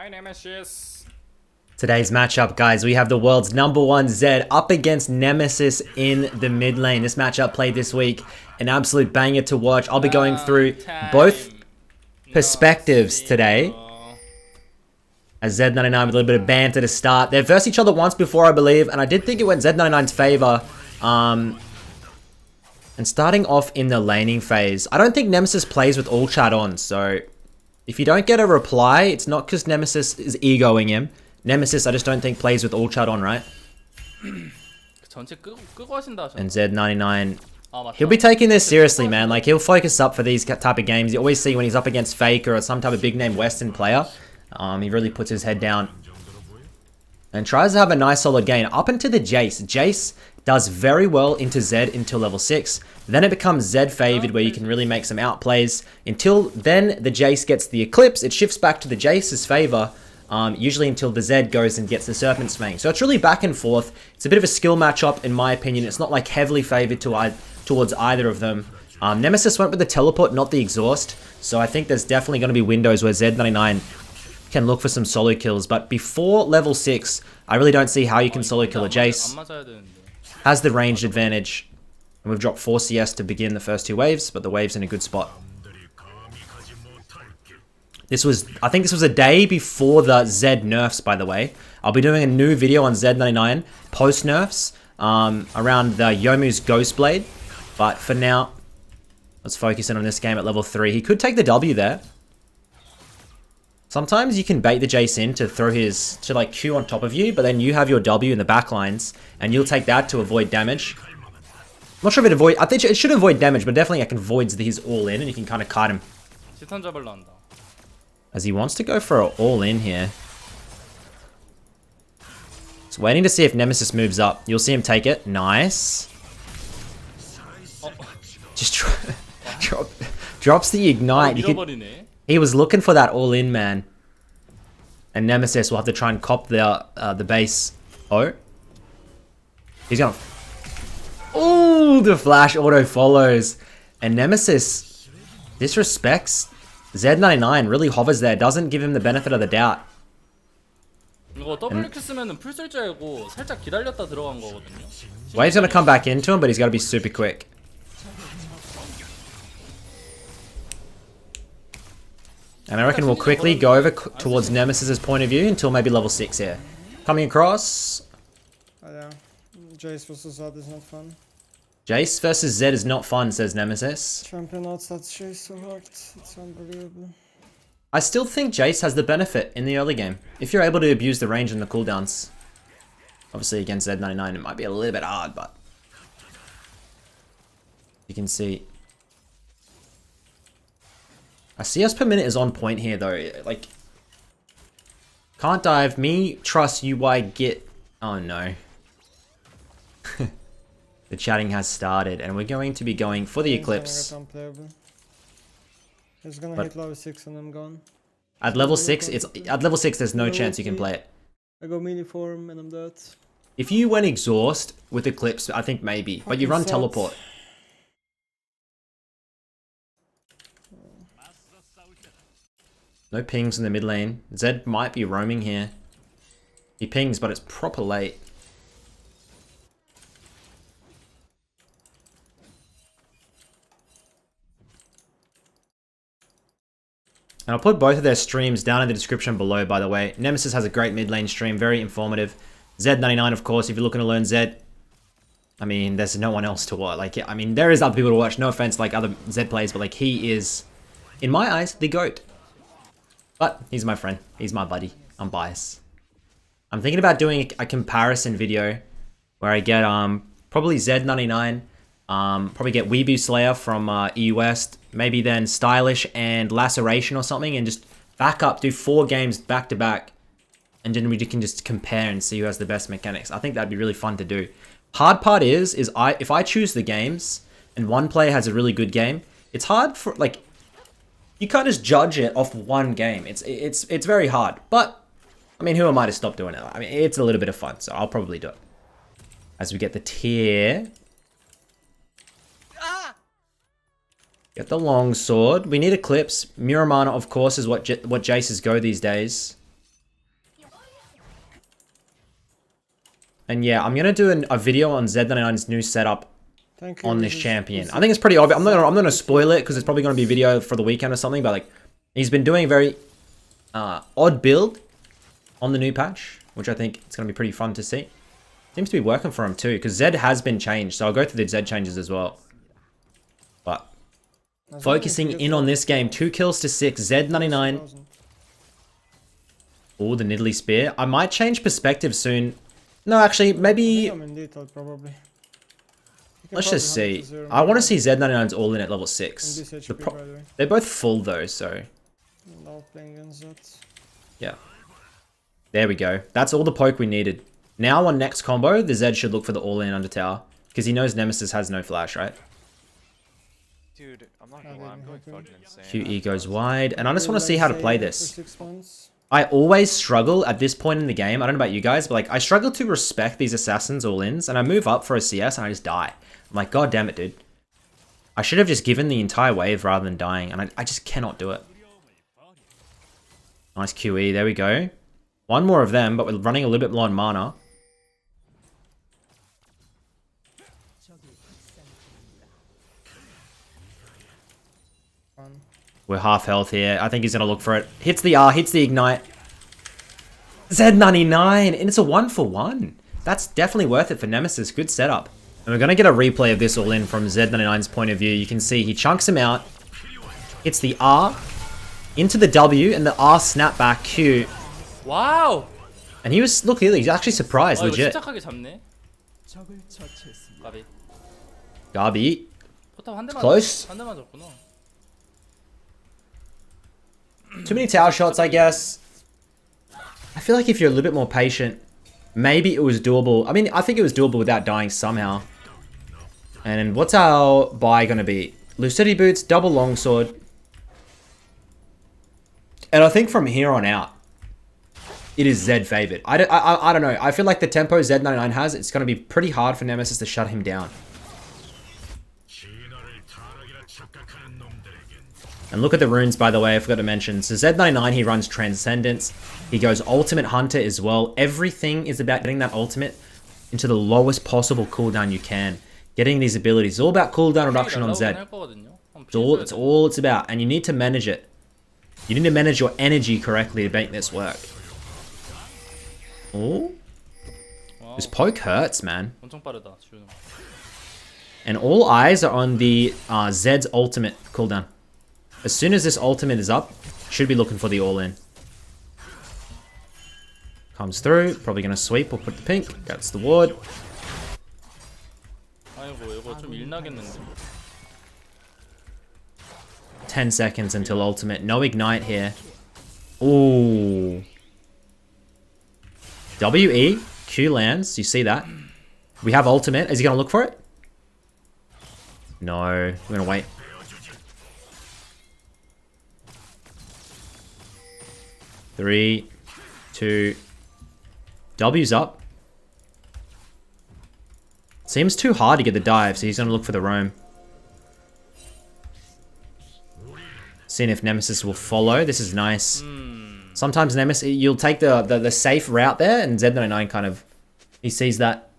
Hi, Nemesis. Today's matchup, guys, we have the world's #1 Zed up against Nemesis in the mid lane. This matchup played this week, an absolute banger to watch. I'll be going through both perspectives today. As Z99 with a little bit of banter to start. They've versed each other once before, I believe, and I did think it went Z99's favor. And starting off in the laning phase, I don't think Nemesis plays with all chat on, so if you don't get a reply, it's not because Nemesis is egoing him. Nemesis, I just don't think plays with all chat on, right? And Z99, he'll be taking this seriously, man. Like, he'll focus up for these type of games. You always see when he's up against Faker or some type of big-name Western player, he really puts his head down and tries to have a nice solid game up into the Jace. Jace does very well into Zed until level 6. Then it becomes Zed favored where you can really make some outplays. Until then, the Jace gets the Eclipse. It shifts back to the Jace's favor, usually until the Zed goes and gets the Serpent's Fang. So it's really back and forth. It's a bit of a skill matchup in my opinion. It's not like heavily favored towards either of them. Nemesis went with the teleport, not the exhaust. So I think there's definitely going to be windows where Z99 can look for some solo kills. But before level 6, I really don't see how you can solo kill a Jace. Has the ranged advantage. And we've dropped 4 CS to begin the first 2 waves, but the wave's in a good spot. I think this was a day before the Zed nerfs, by the way. I'll be doing a new video on Z99 post nerfs around the Youmuu's Ghost Blade. But for now, let's focus in on this game at level 3. He could take the W there. Sometimes you can bait the Jace in to throw to like Q on top of you, but then you have your W in the back lines, and you'll take that to avoid damage. I'm not sure if I think it should avoid damage, but definitely it can avoid his all-in, and you can kind of kite him. As he wants to go for an all-in here. Just waiting to see if Nemesis moves up. You'll see him take it. Nice. Just drops the ignite. He was looking for that all-in, man. And Nemesis will have to try and cop the base. Oh. He's gonna... Ooh, the flash auto follows. And Nemesis disrespects Z99, really hovers there. Doesn't give him the benefit of the doubt. Wave's gonna come back into him, but he's gotta be super quick. And I reckon we'll quickly go over towards Nemesis's point of view until maybe level 6 here. Coming across. Oh yeah, Jace versus Zed is not fun. Jace versus Zed is not fun, says Nemesis. Champion outstats Jace so hard, it's unbelievable. I still think Jace has the benefit in the early game. If you're able to abuse the range and the cooldowns. Obviously against Z99 it might be a little bit hard, but... You can see... A CS per minute is on point here though, like... Can't dive, me, trust, UI, get... Oh no. The chatting has started and we're going to be going for the Eclipse. He's gonna hit level 6 and I'm gone. At level 6, there's no chance you can play it. I go mini form and I'm dead. If you went exhaust with Eclipse, I think maybe, but you run teleport. No pings in the mid lane. Zed might be roaming here. He pings, but it's proper late. And I'll put both of their streams down in the description below, by the way. Nemesis has a great mid lane stream, very informative. Z99, of course, if you're looking to learn Zed. I mean, there's no one else to watch. Like, I mean, there is other people to watch. No offense, like other Zed players, but like he is, in my eyes, the GOAT. But he's my friend. He's my buddy. I'm biased. I'm thinking about doing a comparison video where I get probably Z99, probably get Weebu Slayer from EU West, maybe then Stylish and Laceration or something, and just back up, do 4 games back to back, and then we can just compare and see who has the best mechanics. I think that'd be really fun to do. Hard part is if I choose the games and one player has a really good game, it's hard for like. You can't just judge it off one game. It's very hard. But, I mean, who am I to stop doing it? I mean, it's a little bit of fun, so I'll probably do it. As we get the tier. Get the long sword. We need Eclipse. Muramana, of course, is what Jace's go these days. And yeah, I'm gonna do a video on Z99's new setup Thank you. on this champion. I think it's pretty obvious. I'm not gonna spoil it because it's probably gonna be a video for the weekend or something. But like, he's been doing a very odd build on the new patch, which I think it's gonna be pretty fun to see. Seems to be working for him too, because Zed has been changed. So I'll go through the Zed changes as well. But focusing in on this game, 2 kills to 6, Z99. Oh, the Nidalee Spear. I might change perspective soon. No, actually, maybe... Probably. Let's just see. I want to see Z99's all in at level 6. They're both full though, so... Yeah. There we go. That's all the poke we needed. Now on next combo, the Zed should look for the all-in under tower. Because he knows Nemesis has no flash, right? Dude, I'm not gonna lie, I'm going fucking insane. QE goes wide, and I just want to see how to play this. I always struggle at this point in the game, I don't know about you guys, but like, I struggle to respect these assassins all-ins, and I move up for a CS and I just die. I'm like, god damn it, dude. I should have just given the entire wave rather than dying, and I just cannot do it. Nice QE, there we go. One more of them, but we're running a little bit low on mana. We're half health here. I think he's going to look for it. Hits the R, hits the ignite. Z99, and it's a 1-for-1. That's definitely worth it for Nemesis. Good setup. And we're going to get a replay of this all in from Z99's point of view. You can see he chunks him out. Hits the R into the W, and the R snap back Q. Wow! And he was, look, he's actually surprised, legit. Gabi. Close. Too many tower shots, I guess. I feel like if you're a little bit more patient, maybe it was doable. I mean, I think it was doable without dying somehow. And what's our buy going to be? Lucidity Boots, double longsword. And I think from here on out, it is Zed favored. I don't know. I feel like the tempo Z99 has, it's going to be pretty hard for Nemesis to shut him down. And look at the runes, by the way, I forgot to mention. So Z99, he runs Transcendence. He goes Ultimate Hunter as well. Everything is about getting that ultimate into the lowest possible cooldown you can. Getting these abilities. It's all about cooldown reduction on Zed. It's all it's about. And you need to manage it. You need to manage your energy correctly to make this work. Oh. This poke hurts, man. And all eyes are on the Zed's ultimate cooldown. As soon as this ultimate is up, should be looking for the all-in. Comes through, probably going to sweep or put the pink. That's the ward. 10 seconds until ultimate. No ignite here. Ooh. WE, Q lands. You see that? We have ultimate. Is he going to look for it? No. We're going to wait. 3, 2, W's up. Seems too hard to get the dive, so he's going to look for the roam. Seeing if Nemesis will follow. This is nice. Sometimes Nemesis, you'll take the safe route there, and Z99 kind of, he sees that.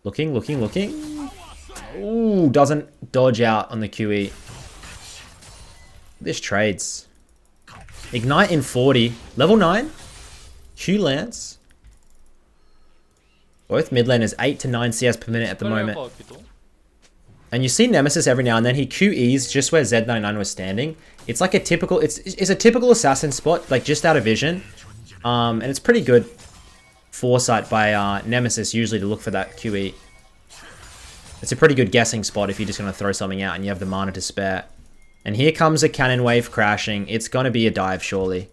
Looking. Ooh, doesn't dodge out on the QE. This trades. Ignite in 40. Level 9. Q Lance. Both mid laners 8 to 9 CS per minute at the moment. And you see Nemesis every now and then. He QEs just where Z99 was standing. It's like a typical... It's a typical assassin spot, like just out of vision. And it's pretty good foresight by Nemesis usually to look for that QE. It's a pretty good guessing spot if you're just going to throw something out and you have the mana to spare. And here comes a cannon wave crashing. It's going to be a dive, surely.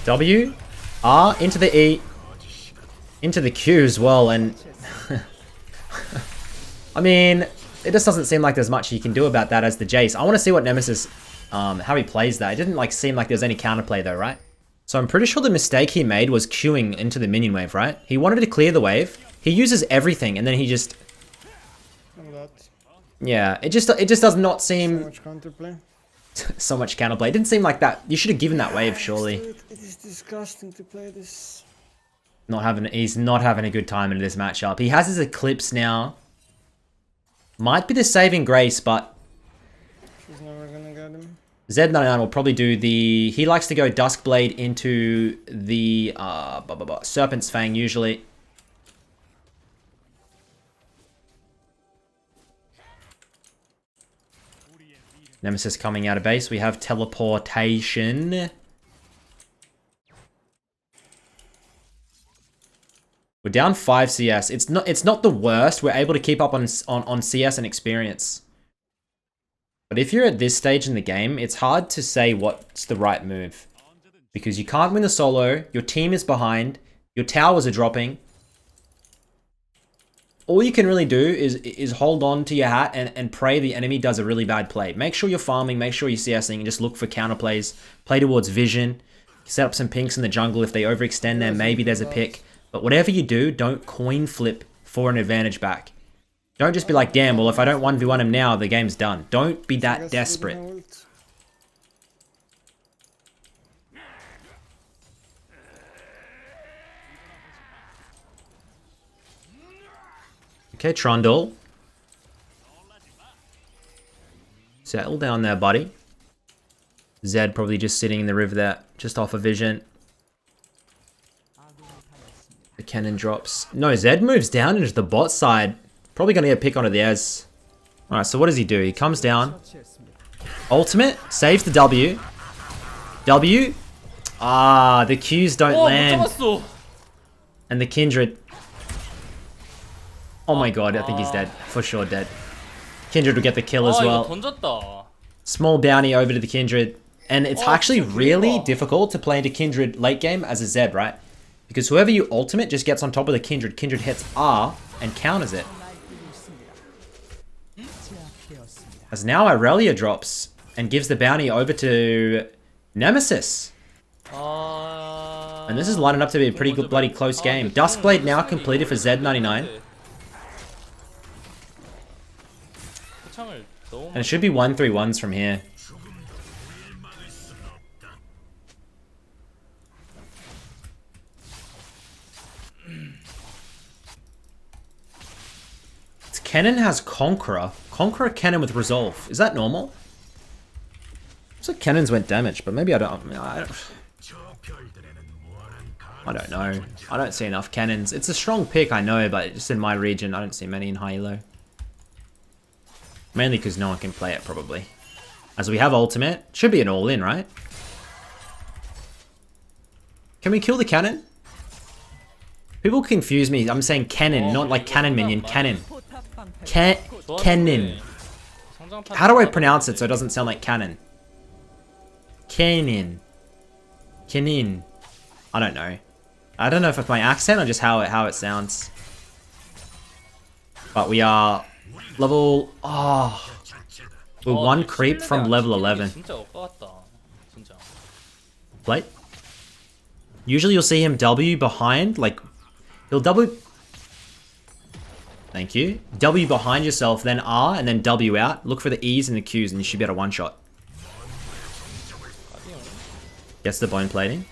W. R. Into the E. Into the Q as well. And... I mean, it just doesn't seem like there's much you can do about that as the Jace. I want to see what Nemesis... how he plays that. It didn't like seem like there was any counterplay though, right? So I'm pretty sure the mistake he made was queuing into the minion wave, right? He wanted to clear the wave. He uses everything, and then he just... Yeah, it just does not seem... So much counterplay. So much counterplay. It didn't seem like that. You should have given that wave, surely. Dude, it is disgusting to play this. He's not having a good time in this matchup. He has his Eclipse now. Might be the saving grace, but She's never gonna get him. Z99 will probably do the... He likes to go Duskblade into the Serpent's Fang, usually. Nemesis coming out of base. We have teleportation. We're down 5 CS. It's not the worst. We're able to keep up on CS and experience. But if you're at this stage in the game, it's hard to say what's the right move. Because you can't win the solo, your team is behind, your towers are dropping. All you can really do is hold on to your hat and pray the enemy does a really bad play. Make sure you're farming, make sure you're CSing, and just look for counterplays. Play towards vision. Set up some pinks in the jungle. If they overextend there, maybe there's a pick. But whatever you do, don't coin flip for an advantage back. Don't just be like, damn, well, if I don't 1v1 him now, the game's done. Don't be that desperate. Okay, Trundle. Settle down there, buddy. Zed probably just sitting in the river there, just off a vision. The cannon drops. No, Zed moves down into the bot side. Probably going to get a pick onto the Ez. Alright, so what does he do? He comes down. Ultimate. Saves the W. W. Ah, the Qs don't land. And the Kindred. Oh my god, I think he's dead. For sure dead. Kindred will get the kill as well. Small bounty over to the Kindred. And it's actually really difficult to play into Kindred late game as a Zed, right? Because whoever you ultimate just gets on top of the Kindred. Kindred hits R and counters it. As now Irelia drops and gives the bounty over to Nemesis. And this is lining up to be a pretty good bloody close game. Duskblade now completed for Z99. And it should be 1-3-1s from here. Kennen has Conqueror. Conqueror Kennen with Resolve. Is that normal? Looks like Kennens went damage, but maybe I don't know. I don't see enough Kennens. It's a strong pick, I know, but just in my region, I don't see many in high elo. Mainly because no one can play it, probably. As we have ultimate. Should be an all-in, right? Can we kill the cannon? People confuse me. I'm saying cannon, not like cannon minion. Cannon. Cannon. How do I pronounce it so it doesn't sound like cannon? Cannon. Cannon. I don't know. I don't know if it's my accent or just how it sounds. But we are level... Oh. We're one creep from level 11. Plate. Usually you'll see him W behind, like... He'll W... Thank you. W behind yourself, then R, and then W out. Look for the E's and the Q's, and you should be able to one-shot. Gets the bone plating.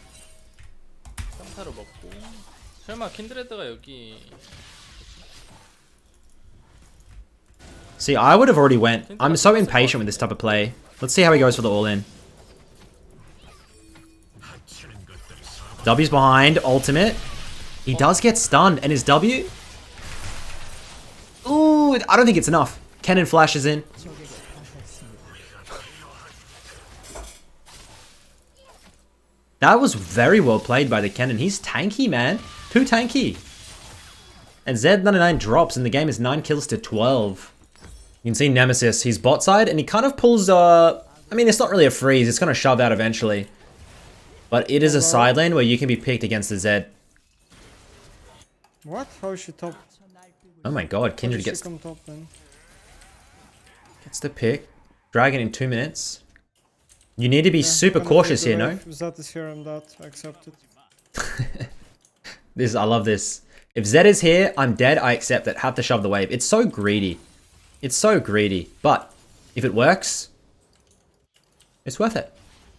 See, I would have already went. I'm so impatient with this type of play. Let's see how he goes for the all-in. W's behind, ultimate. He does get stunned, and his W... Ooh, I don't think it's enough. Cannon flashes in. That was very well played by the Cannon. He's tanky, man. Too tanky. And Z99 drops, and the game is 9 kills to 12. You can see Nemesis, he's bot side, and he kind of pulls, I mean, it's not really a freeze. It's going to shove out eventually. But it is a side lane where you can be picked against the Zed. What? How is she top? Oh my god, Kindred gets top, then? Gets the pick. Dragon in 2 minutes. You need to be super cautious here, no? Zed is here and that. I accept it. I love this. If Zed is here, I'm dead. I accept it. Have to shove the wave. It's so greedy. It's so greedy. But if it works, it's worth it.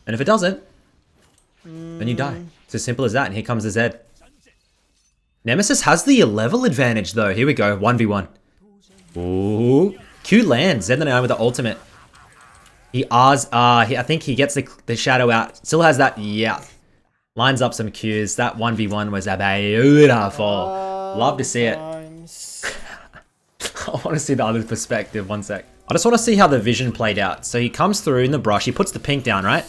And if it doesn't, then you die. It's as simple as that. And here comes the Zed. Nemesis has the level advantage though. Here we go. 1v1. Ooh. Q lands. Z99 with the ultimate. He R's. I think he gets the shadow out. Still has that. Yeah. Lines up some Qs. That 1v1 was a beautiful. Love to see it. I want to see the other perspective. One sec. I just want to see how the vision played out. So he comes through in the brush. He puts the pink down, right?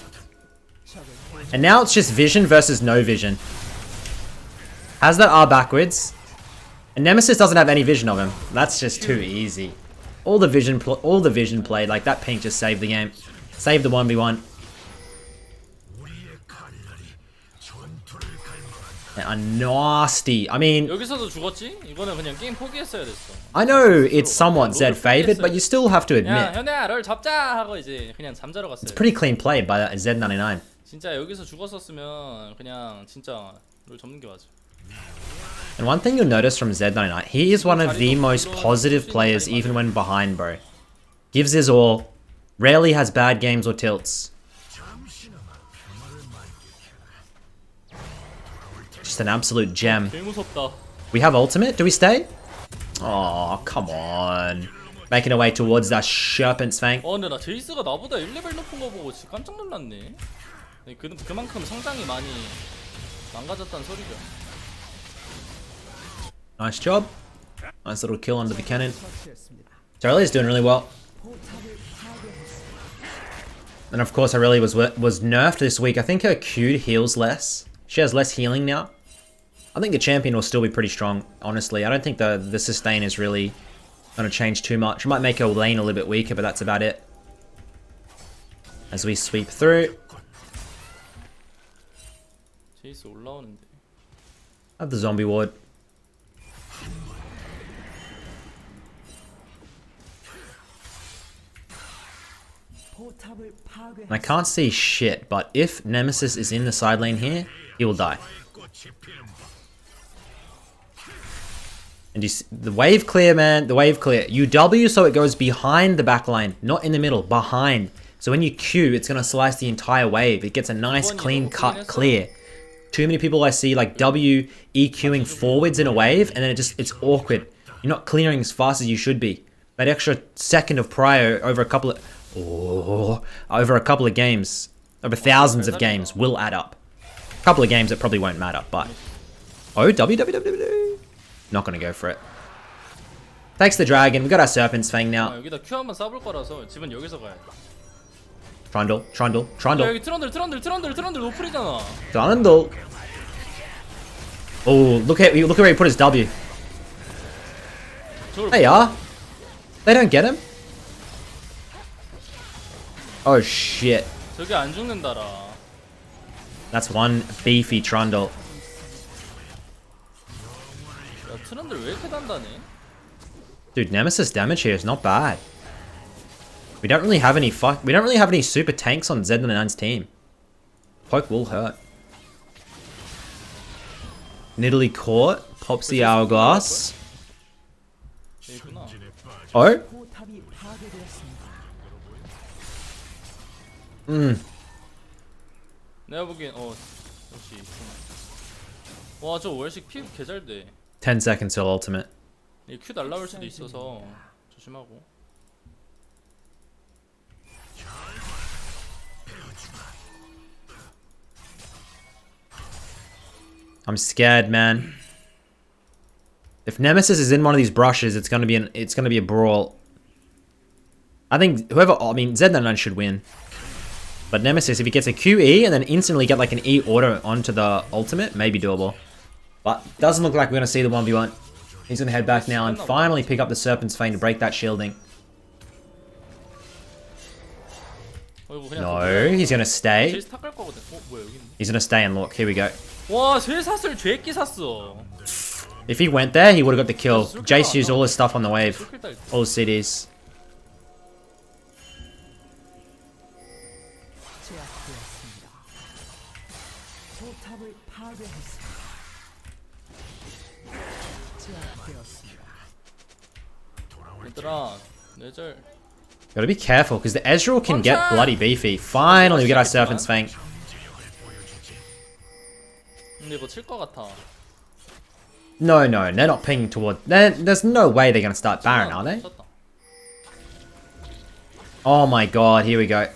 And now it's just vision versus no vision. Has that R backwards. And Nemesis doesn't have any vision of him. That's just too easy. All the vision played. Like that pink just saved the game. Saved the 1v1. Nasty. I mean, 여기서도 죽었지? 이거는 그냥 게임 포기했어야 됐어. I know it's somewhat Zed favored, but you still have to admit. 야, 현우야, 널 잡자 하고 이제 그냥 잠자러 갔어요. It's pretty clean played by that ZED99. 진짜 여기서 죽었었으면 그냥 진짜 널 접는 게 맞아. And one thing you'll notice from ZED99, he is one of the most positive players even when behind, bro. Gives his all. Rarely has bad games or tilts. Just an absolute gem. We have ultimate? Do we stay? Oh, come on. Making our way towards that Serpent's Fang. 근데 나 제이스가 나보다 1레벨 높은 거 보고 진짜 깜짝 놀랐네. 그만큼 성장이 많이 망가졌다는 소리죠. Nice job. Nice little kill under the cannon. Aurelia is doing really well. And of course, Aurelia was nerfed this week. I think her Q heals less. She has less healing now. I think the champion will still be pretty strong, honestly. I don't think the sustain is really going to change too much. It might make her lane a little bit weaker, but that's about it. As we sweep through. 제이스 올라오는데. Have the zombie ward. I can't see shit, but if Nemesis is in the side lane here, he will die. And you see, the wave clear, man. The wave clear. You W so it goes behind the back line, not in the middle, behind. So when you Q, it's going to slice the entire wave. It gets a nice clean cut clear. Too many people I see like W EQing forwards in a wave, and then it's awkward. You're not clearing as fast as you should be. That extra second of prio over a couple of games, over thousands of games will add up. A couple of games it probably won't matter, but not gonna go for it. Takes the dragon. We got our Serpent's Fang now. 여기다 Q 한번 쏴볼 거라서 집은 여기서 가야 돼. Trundle. 여기 트런들 노플이잖아. Trundle. Oh, look where he put his W. They are. They don't get him. Oh shit. 저기 안 죽는다라. That's one beefy Trundle. 야, 트런들 왜 이렇게 단단해? Dude, Nemesis damage here is not bad. We don't really have any super tanks on Z99's team. Poke will hurt. Nidalee caught. Pops the hourglass. Oh? 내가 보기엔 역시 와, 저 월식 피 개잘 돼. 10 seconds till ultimate. 이 Q 날라올 수도 있어서 조심하고. I'm scared, man. If Nemesis is in one of these brushes, it's gonna be a brawl. I think Z99 should win. But Nemesis, if he gets a QE and then instantly get like an E auto onto the ultimate, maybe doable. But doesn't look like we're gonna see the 1v1. He's gonna head back now and finally pick up the Serpent's Fang to break that shielding. No, he's gonna stay. He's gonna stay and look. Here we go. 와, 쟤 샀을 죄끼 샀어. If he went there, he would have got the kill. Jace used all his stuff on the wave. All his CDs. 얘들아, 내절 Gotta be careful, because the Ezreal can get bloody beefy. Finally, we get our Serpent's Fang. 근데 이거 칠 것 같아. No, no, they're not pinging toward... There's no way they're gonna start Baron, are they? 쳤다. Oh my god, here we go.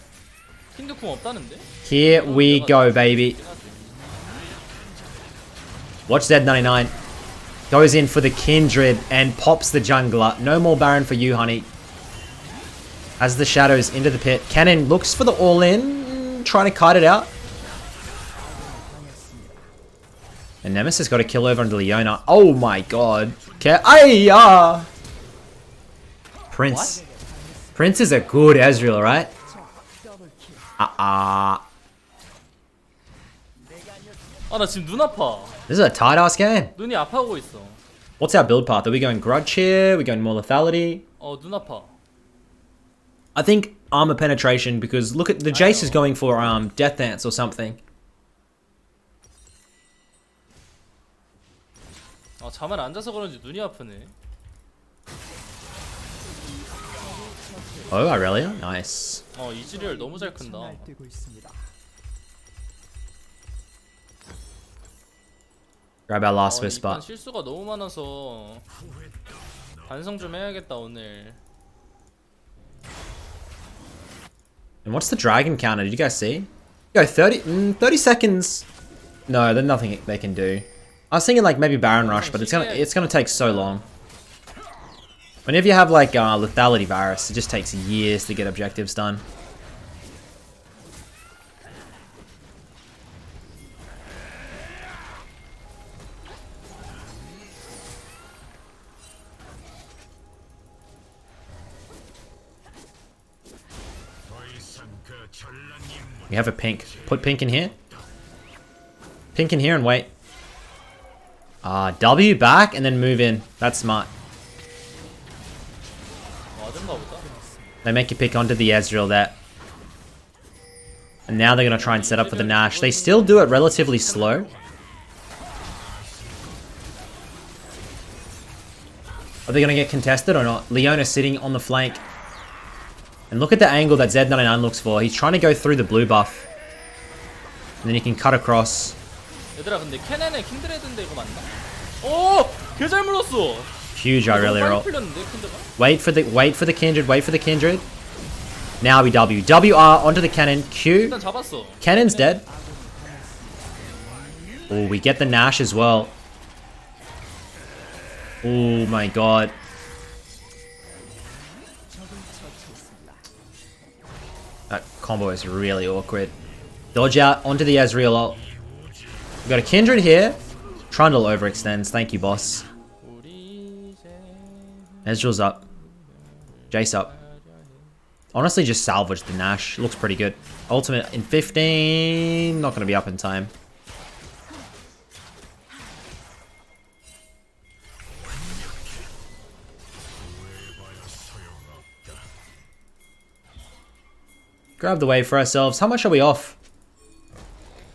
킹드 궁 없다는데? Here we go, baby. Watch Z99. Goes in for the Kindred and pops the jungler. No more Baron for you, honey. As the shadows into the pit. Cannon looks for the all-in. Trying to kite it out. And Nemesis got a kill over onto Leona. Oh my god. Ayah! Prince. What? Prince is a good Ezreal, right? 아, 나 지금 눈 아파. This is a tight ass game. 눈이 아파오고 있어. What's our build path? Are we going Grudge here? Are we going more lethality? 눈 아파. I think armor penetration, because look at the Jace is going for Death Dance or something. 잠을 안 자서 그런지 눈이 아프네. Oh, Irelia? Nice. 이즈리얼 너무 잘 큰다. Grab our last 이판 Whisper. 실수가 너무 많아서 반성 좀 해야겠다 오늘. And what's the dragon counter? Did you guys see? Go 30 seconds. No, there's nothing they can do. I was thinking like maybe Baron Rush, but it's gonna take so long. Whenever you have like lethality virus, it just takes years to get objectives done. We have a pink. Put pink in here. Pink in here and wait. W back and then move in. That's smart. They make you pick onto the Ezreal there. And now they're going to try and set up for the Nash. They still do it relatively slow. Are they going to get contested or not? Leona sitting on the flank. And look at the angle that Z99 looks for. He's trying to go through the blue buff. And then he can cut across. 얘들아 근데 캐넨의 킨드레드인데 이거 맞나? 오! 개 잘 물었어! Huge Irelia roll. 풀렸는데 킨드가? Wait for the Kindred, wait for the Kindred. Now we W. WR onto the cannon. Q. 일단 잡았어. Cannon's dead. Oh, we get the Nash as well. Oh my god. That combo is really awkward. Dodge out onto the Ezreal ult. We got a Kindred here. Trundle overextends. Thank you, boss. Ezreal's up. Jace up. Honestly, just salvage the Nash. Looks pretty good. Ultimate in 15. Not going to be up in time. Grab the wave for ourselves. How much are we off?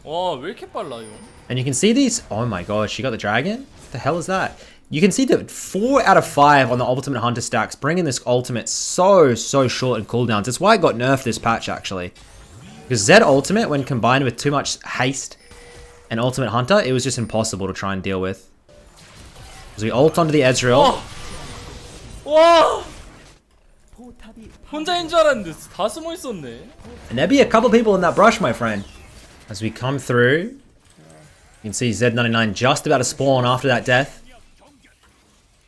와, 왜 이렇게 빨라 이거? And you can see these. Oh my god, she got the dragon? What the hell is that? You can see that 4 out of 5 on the ultimate hunter stacks, bringing this ultimate so short in cooldowns. That's why it got nerfed this patch actually. Because Z ultimate, when combined with too much haste and ultimate hunter, it was just impossible to try and deal with. As we ult onto the Ezreal. 와! 혼자인 줄 알았는데 다 숨어 있었네. And there'd be a couple people in that brush, my friend. As we come through, you can see Z99 just about to spawn after that death.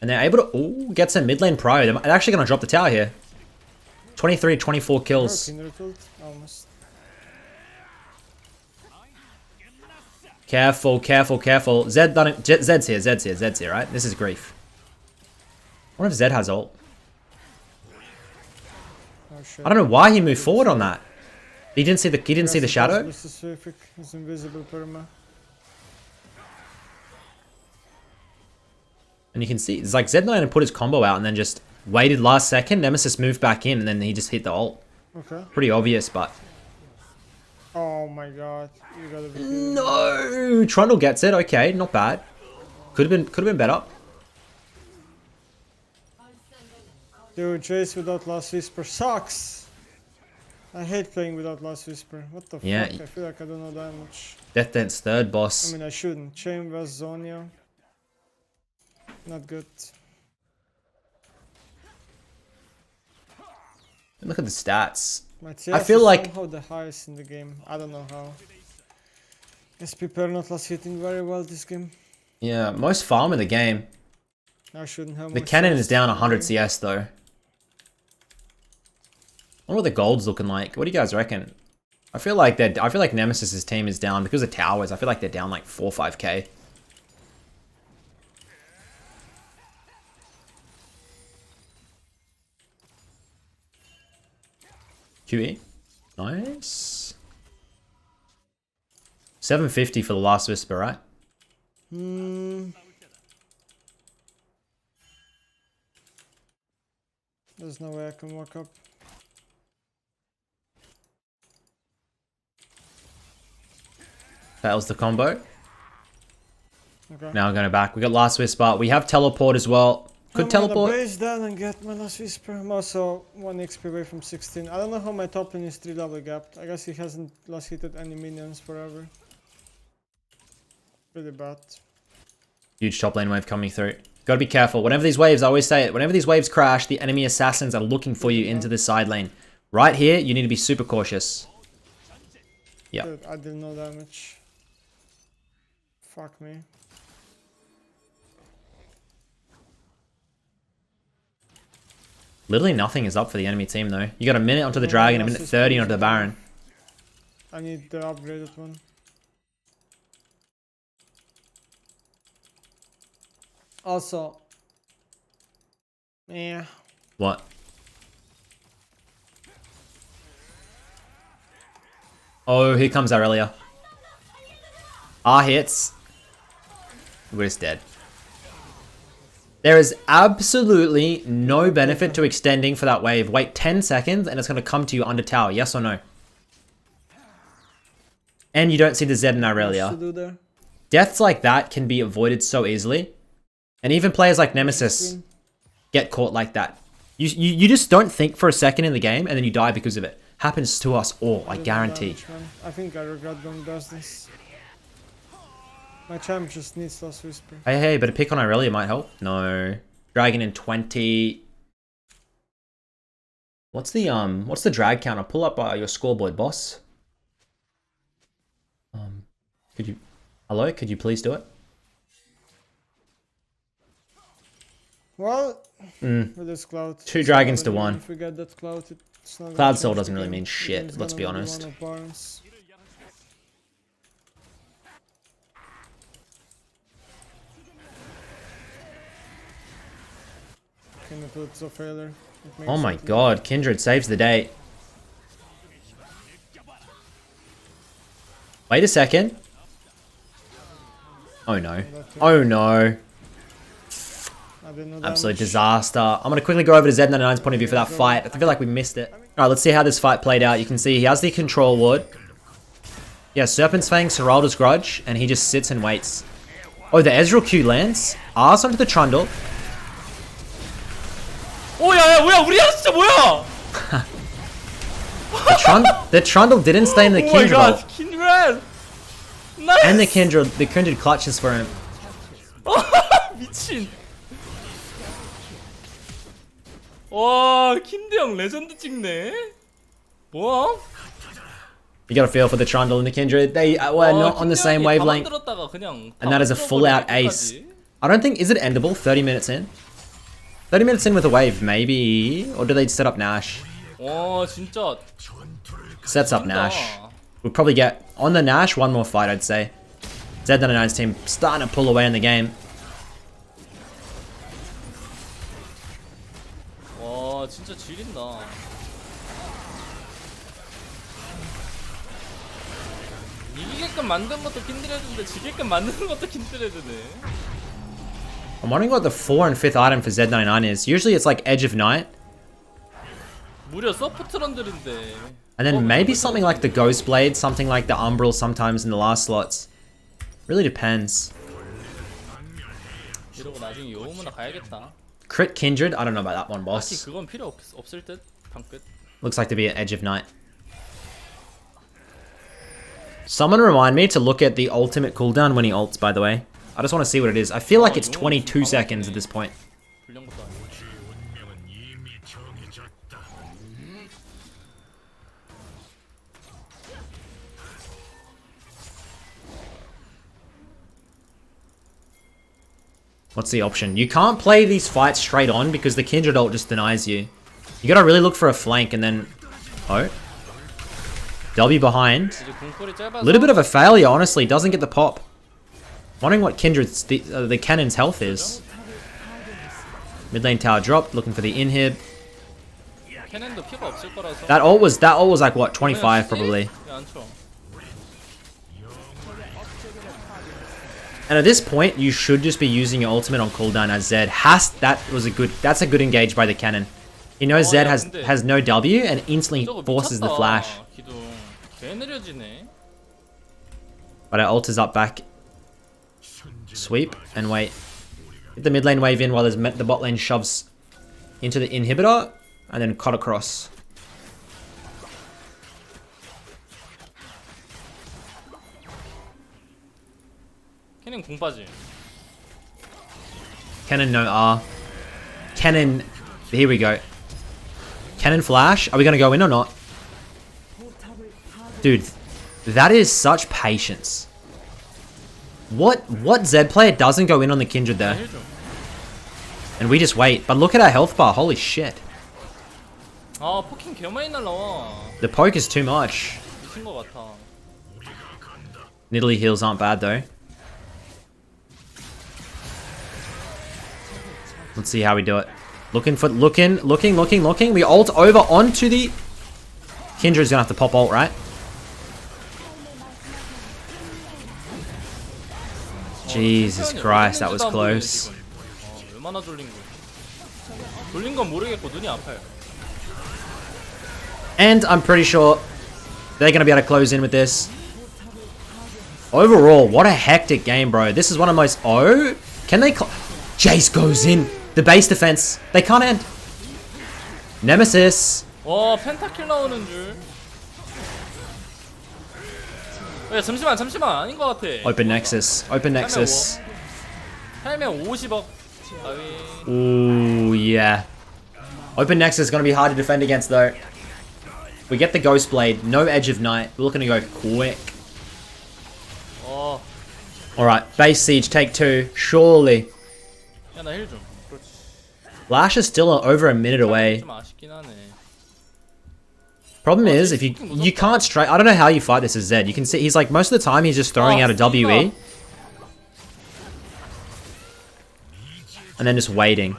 And they're able to get some mid lane prio. They're actually going to drop the tower here. 23, 24 kills. Careful, careful, careful. Zed's here, right? This is grief. I wonder if Zed has ult. I don't know why he moved forward on that. He didn't see the shadow. And you can see it's like Z9 put his combo out and then just waited last second. Nemesis moved back in and then he just hit the ult. Okay. Pretty obvious, but oh my god, you gotta be no. Trundle gets it. Okay, not bad. Could have been better. Dude, Jace without Last Whisper sucks. I hate playing without Last Whisper. What the Yeah. fuck? I feel like I don't know that much. Death Dance third I boss. mean, I shouldn't. Chain vs Zonia. Not good. Look at the stats. My TF I feel is like- somehow the highest in the game. I don't know how. Guess people are not last hitting very well this game. Yeah, most farm in the game. I shouldn't have The much cannon CS is down in the 100 game. CS though. I wonder what the gold's looking like. What do you guys reckon? I feel like Nemesis's team is down because of towers. I feel like they're down like 4 or 5k. QE. Nice. 750 for the last whisper, right? There's no way I can walk up. That was the combo. Okay. Now going back. We got last whisper. We have teleport as well. Could I'm teleport. gonna base down and get my Last Whisper. I'm also 1 XP away from 16. I don't know how my top lane is 3 level gapped. I guess he hasn't last hitted any minions forever. Really bad. Huge top lane wave coming through. Gotta be careful. Whenever these waves, I always say it, whenever these waves crash, the enemy assassins are looking for you into the side lane. Right here, you need to be super cautious. Yeah. Dude, I did no damage. Fuck me. Literally nothing is up for the enemy team though. You got a minute onto the dragon, a minute 30 onto the baron. I need the upgraded one. Also, yeah. What? Oh, here comes Aurelia. Hits. We're just dead. There is absolutely no benefit to extending for that wave. Wait 10 seconds and it's going to come to you under tower. Yes or no? And you don't see the Zed and Much to Aurelia. do there. Deaths like that can be avoided so easily. And even players like Nemesis get caught like that. You just don't think for a second in the game and then you die because of it. Happens to us all, I Did no guarantee. damage, man. I think I regret going does this. My champ just needs Last Whisper. Hey, but a pick on Aurelia might help. No. Dragon in 20. What's the drag counter? Pull up your scoreboard, boss. Hello, could you please do it? Well, with this cloud. 2 it's dragons not to really- 1. If we get that cloud, it's not gonna Cloud change Soul the doesn't really game. mean It's shit, let's be gonna honest. one of Barnes. Can I put a failure? It makes Oh my it god, Kindred saves the day. Wait a second. Oh no. Oh no. I didn't know Absolute damage. disaster. I'm going to quickly go over to Z99's point of view for that fight. I feel like we missed it. Alright, let's see how this fight played out. You can see he has the control ward. Yeah, Serpent's Fang, Seralda's Grudge, and he just sits and waits. Oh, the Ezreal Q lands. Arse onto the Trundle. 오, 야, 뭐야, 우리야, 진짜 뭐야? The Trundle didn't stay in the Oh my Kindred god, ult. Kindred! Nice! And the Kindred clutches for him. 미친. 와, 킨드 형 레전드 찍네. 뭐야? You got a feel for the Trundle and the Kindred. They were not on the same wavelength. And that is a full-out ace. I don't think... Is it endable? 30 minutes in? 30 minutes in with a wave, maybe? Or do they set up Nash? 와, 진짜. Sets up Nash. We'll probably get, on the Nash, one more fight, I'd say. Z99's team starting to pull away in the game. 와, 진짜 지린다. 이기게끔 만든 것도 킨드레드인데 지게끔 만드는 것도 킨드레드네. I'm wondering what the 4 and 5th item for Z99 is. Usually it's like Edge of Night. 무려 서프트런들인데. And then maybe something like the Ghost Blade, something like the Umbral sometimes in the last slots. Really depends. 이러고 나중에 요음으로 가야겠다. Crit Kindred. I don't know about that one, 딱히 boss. 그건 필요 없을 듯. 방끝. Looks like to be an Edge of Night. Someone remind me to look at the ultimate cooldown when he ults, by the way. I just want to see what it is. I feel like it's 22 seconds at this point. 불량 것도 아니고. What's the option? You can't play these fights straight on because the Kindred ult just denies you. You gotta really look for a flank and then... Oh. W behind. 이제 궁풀이 짧아서 A little bit of a failure, honestly. Doesn't get the pop. Wondering what Kindred's... the cannon's health is. Mid lane tower dropped, looking for the inhib. 캐넨도 피가 없을 거라서. That ult was like, what, 25 probably. 안 쳐. And at this point, you should just be using your ultimate on cooldown as Zed. That's a good engage by the cannon. He knows Zed has no W and instantly 저거 forces the 미쳤다, flash. 기둥. 개 느려지네. But our ult is up back. Sweep and wait. Get the mid lane wave in while the bot lane shoves into the inhibitor and then cut across. 캐넨 궁 빠지. Cannon no R. Cannon. Here we go. Cannon flash. Are we gonna go in or not? Dude, that is such patience. What Zed player doesn't go in on the Kindred there? 힐 좀. And we just wait. But look at our health bar. Holy shit. 아 포킹 개 많이 날라와. The poke is too much. 미친 거 같아. Nidalee heals aren't bad though. Let's see how we do it. Looking. We ult over onto the... Kindred's gonna have to pop ult, right? Jesus Christ, that was close. 얼마나 돌린 거야? 돌린 건 모르겠고 눈이 아파요. And I'm pretty sure they're gonna be able to close in with this. Overall, what a hectic game, bro. This is one of the most... Oh, can they... Jace goes in. The base defense. They can't end. Nemesis. 와 펜타킬 나오는 줄. 야 잠시만 아닌 것 같아. Open Nexus. Open Nexus. 타이밍 50억. Ooh, yeah. Open Nexus is gonna be hard to defend against though. We get the Ghost Blade. No Edge of Night. We're looking to go quick. 어. Alright, base siege, take 2. Surely. 야나 힐 좀. 그렇지. Lash is still over a minute away. 좀 아쉽긴 ha네. Problem is, if you can't straight... I don't know how you fight this as Zed. You can see, he's like, most of the time he's just throwing out a WE. And then just waiting.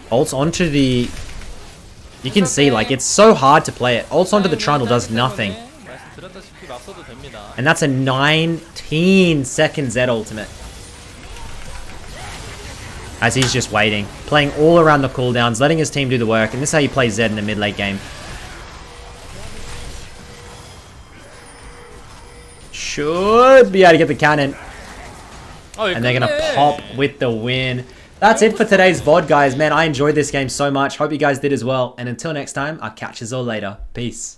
Ults onto the... You can see, like, it's so hard to play it. Ults onto the trundle does nothing. 말씀드렸다시피 막 써도 됩니다. And that's a 19-second Zed ultimate. As he's just waiting. Playing all around the cooldowns, letting his team do the work. And this is how you play Zed in the mid-late game. Should be able to get the cannon. And they're going to pop with the win. That's it for today's VOD, guys. Man, I enjoyed this game so much. Hope you guys did as well. And until next time, I'll catch you all later. Peace.